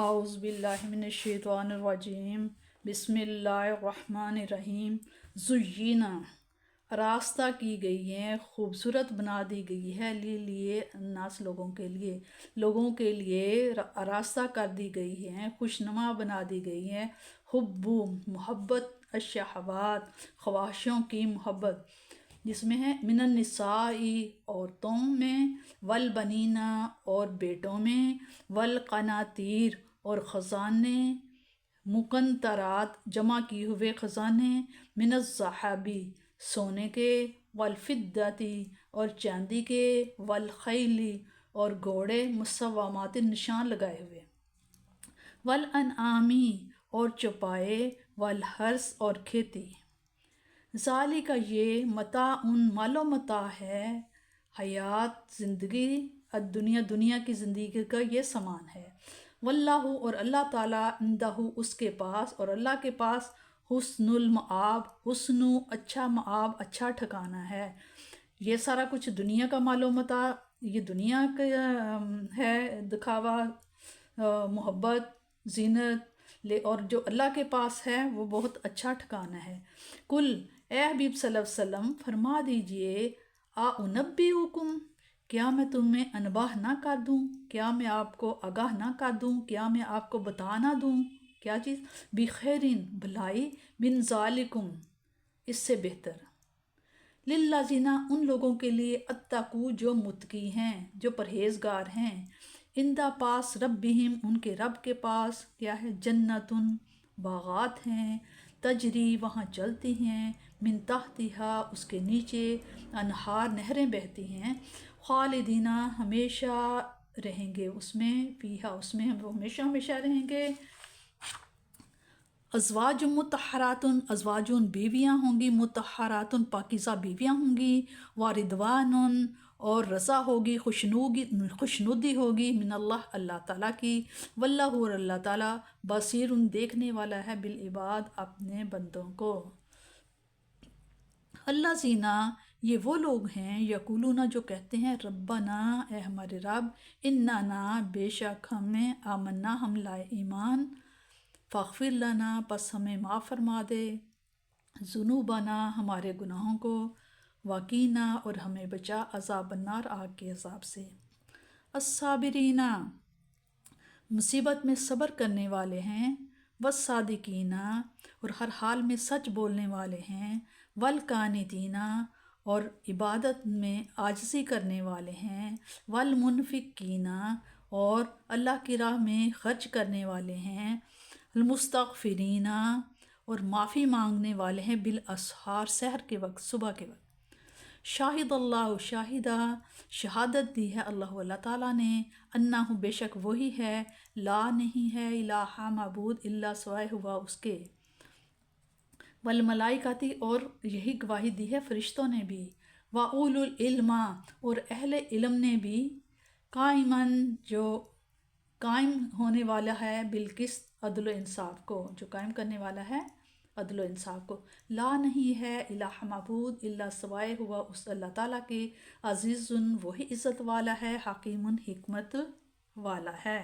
اعوذ باللہ من الشیطان الرجیم بسم اللہ الرحمن الرحیم زینا راستہ کی گئی ہے، خوبصورت بنا دی گئی ہے، لیے الناس لوگوں کے لیے راستہ کر دی گئی ہے، خوشنما بنا دی گئی ہے، حبو محبت، الشہوات خواہشوں کی محبت، جس میں ہے من النساء عورتوں میں، والبنینا اور بیٹوں میں، والقناطیر اور خزانے، مقنطرات جمع کیے ہوئے خزانے، من الذہبی سونے کے، والفدتی اور چاندی کے، والخیلی اور گھوڑے، مسومات نشان لگائے ہوئے، والانعامی اور چوپائے، والحرث اور کھیتی، ذالک یہ متاع مال و متاع ہے، حیات زندگی، الدنیا دنیا کی زندگی کا یہ سامان ہے، واللہ اور اللہ تعالیٰ عندہ اس کے پاس، اور اللہ کے پاس حسن المآب، حسن اچھا مآب اچھا ٹھکانہ ہے۔ یہ سارا کچھ دنیا کا مال و متاع، یہ دنیا کا ہے دکھاوا، محبت، زینت، اور جو اللہ کے پاس ہے وہ بہت اچھا ٹھکانہ ہے۔ کل اے حبیب صلی اللہ علیہ وسلم فرما دیجئے، انبئکم کیا میں تمہیں انباہ نہ کر دوں، کیا میں آپ کو آگاہ نہ کر دوں، کیا میں آپ کو بتا نہ دوں، کیا چیز، بخیرین بھلائی، من ذالکم اس سے بہتر، للذین ان لوگوں کے لیے اتقوا جو متقی ہیں، جو پرہیزگار ہیں، عندہ پاس ربہم ان کے رب کے پاس کیا ہے، جنتن باغات ہیں، تجری وہاں چلتی ہیں، من تحتہا اس کے نیچے، انہار نہریں بہتی ہیں، خالدینہ ہمیشہ رہیں گے اس میں، فیہا اس میں وہ ہمیشہ ہمیشہ رہیں گے، ازواج مطہراتن ازواجن بیویاں ہوں گی، مطہراتن پاکیزہ بیویاں ہوں گی، واردوانن اور رضا ہوگی، خوشنودی ہوگی، من اللہ اللہ تعالیٰ کی، واللہ اور اللہ تعالیٰ بصیر دیکھنے والا ہے، بالعباد اپنے بندوں کو۔ الذین یہ وہ لوگ ہیں، یقولون جو کہتے ہیں، ربنا اے ہمارے رب، اننا بے شک ہمیں، آمنا ہم لائے ایمان، فاغفر لنا پس ہمیں معاف فرما دے، ذنوبنا ہمارے گناہوں کو، وقینا اور ہمیں بچا عذاب النار آگ کے عذاب سے، الصابرین مصیبت میں صبر کرنے والے ہیں، والصادقین اور ہر حال میں سچ بولنے والے ہیں، والقانتین اور عبادت میں عاجزی کرنے والے ہیں، والمنفقین اور اللہ کی راہ میں خرچ کرنے والے ہیں، المستغفرین اور معافی مانگنے والے ہیں، بالاسحار سحر کے وقت، صبح کے وقت، شاہد اللہ شاہدہ شہادت دی ہے اللہ تعالیٰ نے، انہ بے شک وہی ہے، لا نہیں ہے، الہ معبود الا سوائے ہوا اس کے، والملائکتی اور یہی گواہی دی ہے فرشتوں نے بھی، واولو العلم اور اہل علم نے بھی، قائماً جو قائم ہونے والا ہے، بالقسط عدل و انصاف کو، جو قائم کرنے والا ہے عدل و انصاف کو، لا نہیں ہے الہ معبود الا سوائے ہوا اس اللہ تعالیٰ کے، عزیز وہی عزت والا ہے، حکیم حکمت والا ہے۔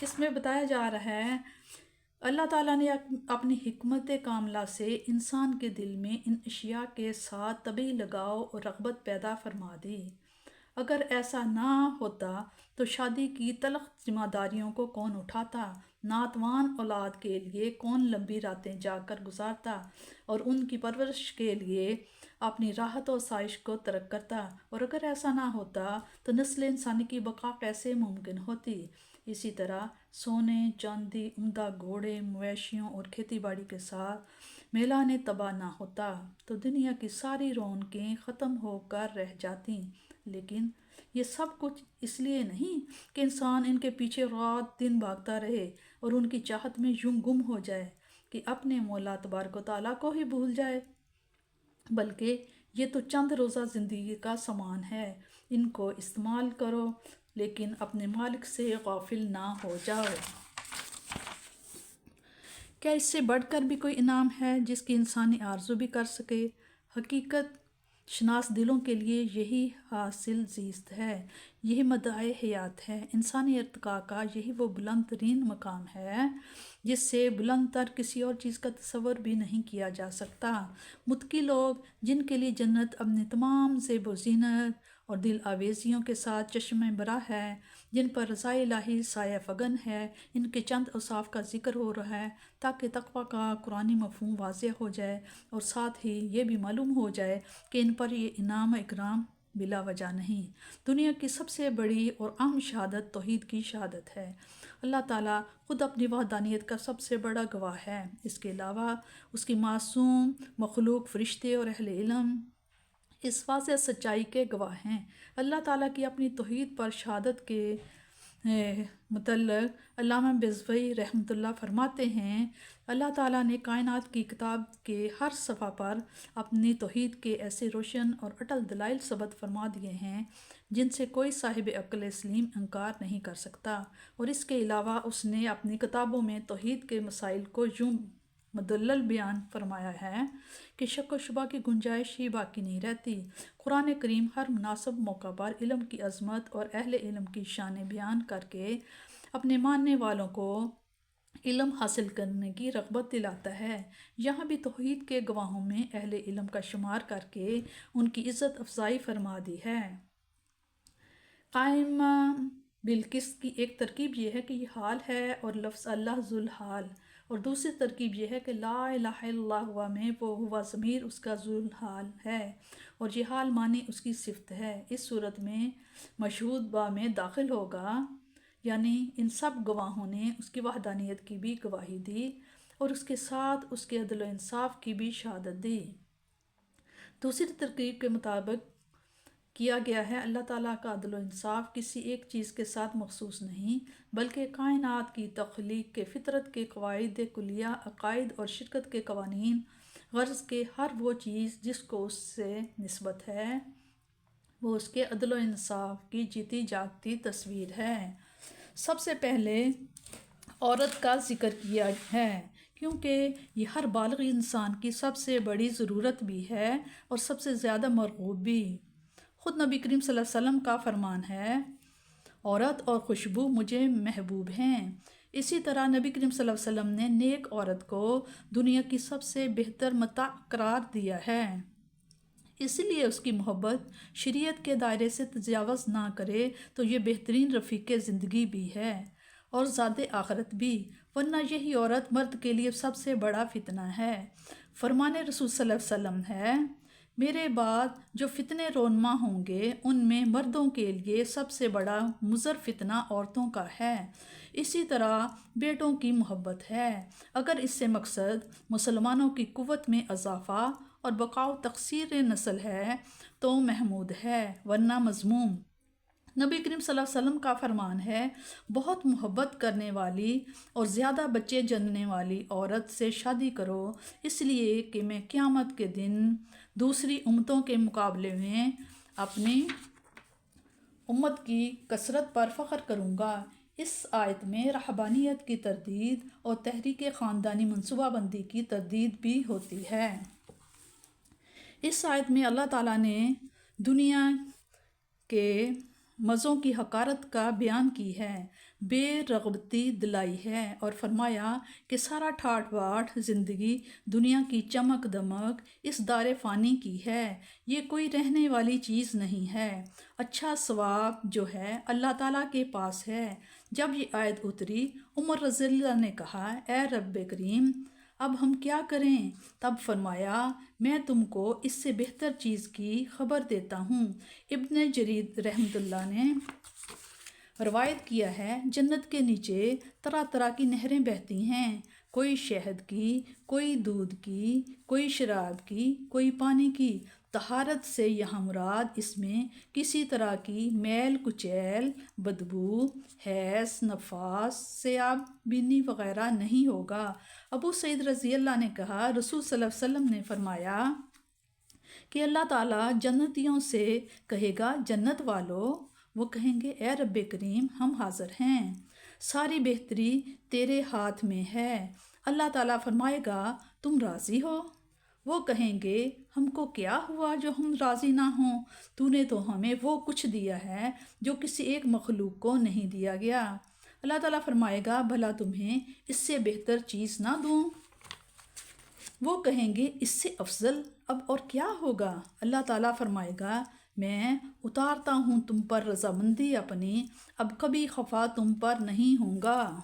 اس میں بتایا جا رہا ہے اللہ تعالیٰ نے اپنی حکمت کاملہ سے انسان کے دل میں ان اشیاء کے ساتھ طبعی لگاؤ اور رغبت پیدا فرما دی۔ اگر ایسا نہ ہوتا تو شادی کی تلخ ذمہ داریوں کو کون اٹھاتا، ناتوان اولاد کے لیے کون لمبی راتیں جاگ کر گزارتا، اور ان کی پرورش کے لیے اپنی راحت و آسائش کو ترک کرتا، اور اگر ایسا نہ ہوتا تو نسل انسانی کی بقا کیسے ممکن ہوتی۔ اسی طرح سونے، چاندی، عمدہ گھوڑے، مویشیوں اور کھیتی باڑی کے ساتھ میلان تباہ نہ ہوتا تو دنیا کی ساری رونقیں ختم ہو کر رہ جاتی، لیکن یہ سب کچھ اس لیے نہیں کہ انسان ان کے پیچھے رات دن بھاگتا رہے اور ان کی چاہت میں یوں گم ہو جائے کہ اپنے مولا تبارک و تعالیٰ کو ہی بھول جائے، بلکہ یہ تو چند روزہ زندگی کا سامان ہے، ان کو استعمال کرو لیکن اپنے مالک سے غافل نہ ہو جاؤ۔ کیا اس سے بڑھ کر بھی کوئی انعام ہے جس کی انسانی آرزو بھی کر سکے؟ حقیقت شناس دلوں کے لیے یہی حاصل زیست ہے، یہی مدعی حیات ہے۔ انسانی ارتقاء کا یہی وہ بلند ترین مقام ہے جس سے بلند تر کسی اور چیز کا تصور بھی نہیں کیا جا سکتا۔ متقی لوگ، جن کے لیے جنت اپنے تمام زیب و زینت اور دل آویزیوں کے ساتھ چشمِ برا ہے، جن پر رضائے الہی سایہ فگن ہے، ان کے چند اوصاف کا ذکر ہو رہا ہے تاکہ تقویٰ کا قرآنی مفہوم واضح ہو جائے اور ساتھ ہی یہ بھی معلوم ہو جائے کہ ان پر یہ انعام و اکرام بلا وجہ نہیں۔ دنیا کی سب سے بڑی اور اہم شہادت توحید کی شہادت ہے۔ اللہ تعالیٰ خود اپنی وحدانیت کا سب سے بڑا گواہ ہے۔ اس کے علاوہ اس کی معصوم مخلوق فرشتے اور اہل علم اس واضح سچائی کے گواہ ہیں۔ اللہ تعالیٰ کی اپنی توحید پر شہادت کے متعلق علامہ بزوئی رحمۃ اللہ فرماتے ہیں، اللہ تعالیٰ نے کائنات کی کتاب کے ہر صفحہ پر اپنی توحید کے ایسے روشن اور اٹل دلائل ثبت فرما دیے ہیں جن سے کوئی صاحب عقل سلیم انکار نہیں کر سکتا، اور اس کے علاوہ اس نے اپنی کتابوں میں توحید کے مسائل کو یوں مدلل بیان فرمایا ہے کہ شک و شبہ کی گنجائش ہی باقی نہیں رہتی۔ قرآن کریم ہر مناسب موقع پر علم کی عظمت اور اہل علم کی شان بیان کر کے اپنے ماننے والوں کو علم حاصل کرنے کی رغبت دلاتا ہے۔ یہاں بھی توحید کے گواہوں میں اہل علم کا شمار کر کے ان کی عزت افزائی فرما دی ہے۔ قائم بالقسط کی ایک ترکیب یہ ہے کہ یہ حال ہے اور لفظ اللہ ذو الحال، اور دوسری ترکیب یہ ہے کہ لا الہ الا اللہ ہوا میں وہ ہوا ضمیر اس کا ذو الحال ہے اور یہ حال معنی اس کی صفت ہے۔ اس صورت میں مشہود با میں داخل ہوگا، یعنی ان سب گواہوں نے اس کی وحدانیت کی بھی گواہی دی اور اس کے ساتھ اس کے عدل و انصاف کی بھی شہادت دی۔ دوسری ترکیب کے مطابق کیا گیا ہے، اللہ تعالیٰ کا عدل و انصاف کسی ایک چیز کے ساتھ مخصوص نہیں بلکہ کائنات کی تخلیق کے فطرت کے قواعد کلیہ، عقائد اور شرکت کے قوانین، غرض کہ ہر وہ چیز جس کو اس سے نسبت ہے وہ اس کے عدل و انصاف کی جیتی جاگتی تصویر ہے۔ سب سے پہلے عورت کا ذکر کیا ہے کیونکہ یہ ہر بالغ انسان کی سب سے بڑی ضرورت بھی ہے اور سب سے زیادہ مرغوب بھی۔ خود نبی کریم صلی اللہ علیہ وسلم کا فرمان ہے، عورت اور خوشبو مجھے محبوب ہیں۔ اسی طرح نبی کریم صلی اللہ علیہ وسلم نے نیک عورت کو دنیا کی سب سے بہتر متاع قرار دیا ہے، اس لیے اس کی محبت شریعت کے دائرے سے تجاوز نہ کرے تو یہ بہترین رفیق زندگی بھی ہے اور زاد آخرت بھی، ورنہ یہی عورت مرد کے لیے سب سے بڑا فتنہ ہے۔ فرمان رسول صلی اللہ علیہ وسلم ہے، میرے بعد جو فتنے رونما ہوں گے ان میں مردوں کے لیے سب سے بڑا مضر فتنہ عورتوں کا ہے، اسی طرح بیٹوں کی محبت ہے، اگر اس سے مقصد مسلمانوں کی قوت میں اضافہ اور بقا و تقصیر نسل ہے تو محمود ہے ورنہ مذموم۔ نبی کریم صلی اللہ علیہ وسلم کا فرمان ہے، بہت محبت کرنے والی اور زیادہ بچے جننے والی عورت سے شادی کرو، اس لیے کہ میں قیامت کے دن دوسری امتوں کے مقابلے میں اپنی امت کی کثرت پر فخر کروں گا۔ اس آیت میں رہبانیت کی تردید اور تحریک خاندانی منصوبہ بندی کی تردید بھی ہوتی ہے۔ اس آیت میں اللہ تعالیٰ نے دنیا کے مزوں کی حقارت کا بیان کی ہے، بے رغبتی دلائی ہے اور فرمایا کہ سارا ٹھاٹ باٹ زندگی دنیا کی چمک دمک اس دار فانی کی ہے، یہ کوئی رہنے والی چیز نہیں ہے، اچھا ثواب جو ہے اللہ تعالیٰ کے پاس ہے۔ جب یہ آیت اتری عمر رضی اللہ نے کہا، اے رب کریم اب ہم کیا کریں؟ تب فرمایا، میں تم کو اس سے بہتر چیز کی خبر دیتا ہوں۔ ابن جریر رحمۃ اللہ نے روایت کیا ہے، جنت کے نیچے طرح طرح کی نہریں بہتی ہیں، کوئی شہد کی، کوئی دودھ کی، کوئی شراب کی، کوئی پانی کی۔ طہارت سے یہاں مراد اس میں کسی طرح کی میل کچیل، بدبو، حیض، نفاس، سیاب بینی وغیرہ نہیں ہوگا۔ ابو سعید رضی اللہ نے کہا، رسول صلی اللہ علیہ وسلم نے فرمایا کہ اللہ تعالیٰ جنتیوں سے کہے گا، جنت والو، وہ کہیں گے، اے رب کریم ہم حاضر ہیں، ساری بہتری تیرے ہاتھ میں ہے۔ اللہ تعالیٰ فرمائے گا، تم راضی ہو؟ وہ کہیں گے، ہم کو کیا ہوا جو ہم راضی نہ ہوں؟ تو نے تو ہمیں وہ کچھ دیا ہے جو کسی ایک مخلوق کو نہیں دیا گیا۔ اللہ تعالیٰ فرمائے گا بھلا تمہیں اس سے بہتر چیز نہ دوں؟ وہ کہیں گے اس سے افضل، اب اور کیا ہوگا؟ اللہ تعالیٰ فرمائے گا میں اتارتا ہوں تم پر رضامندی اپنی، اب کبھی خفا تم پر نہیں ہوں گا۔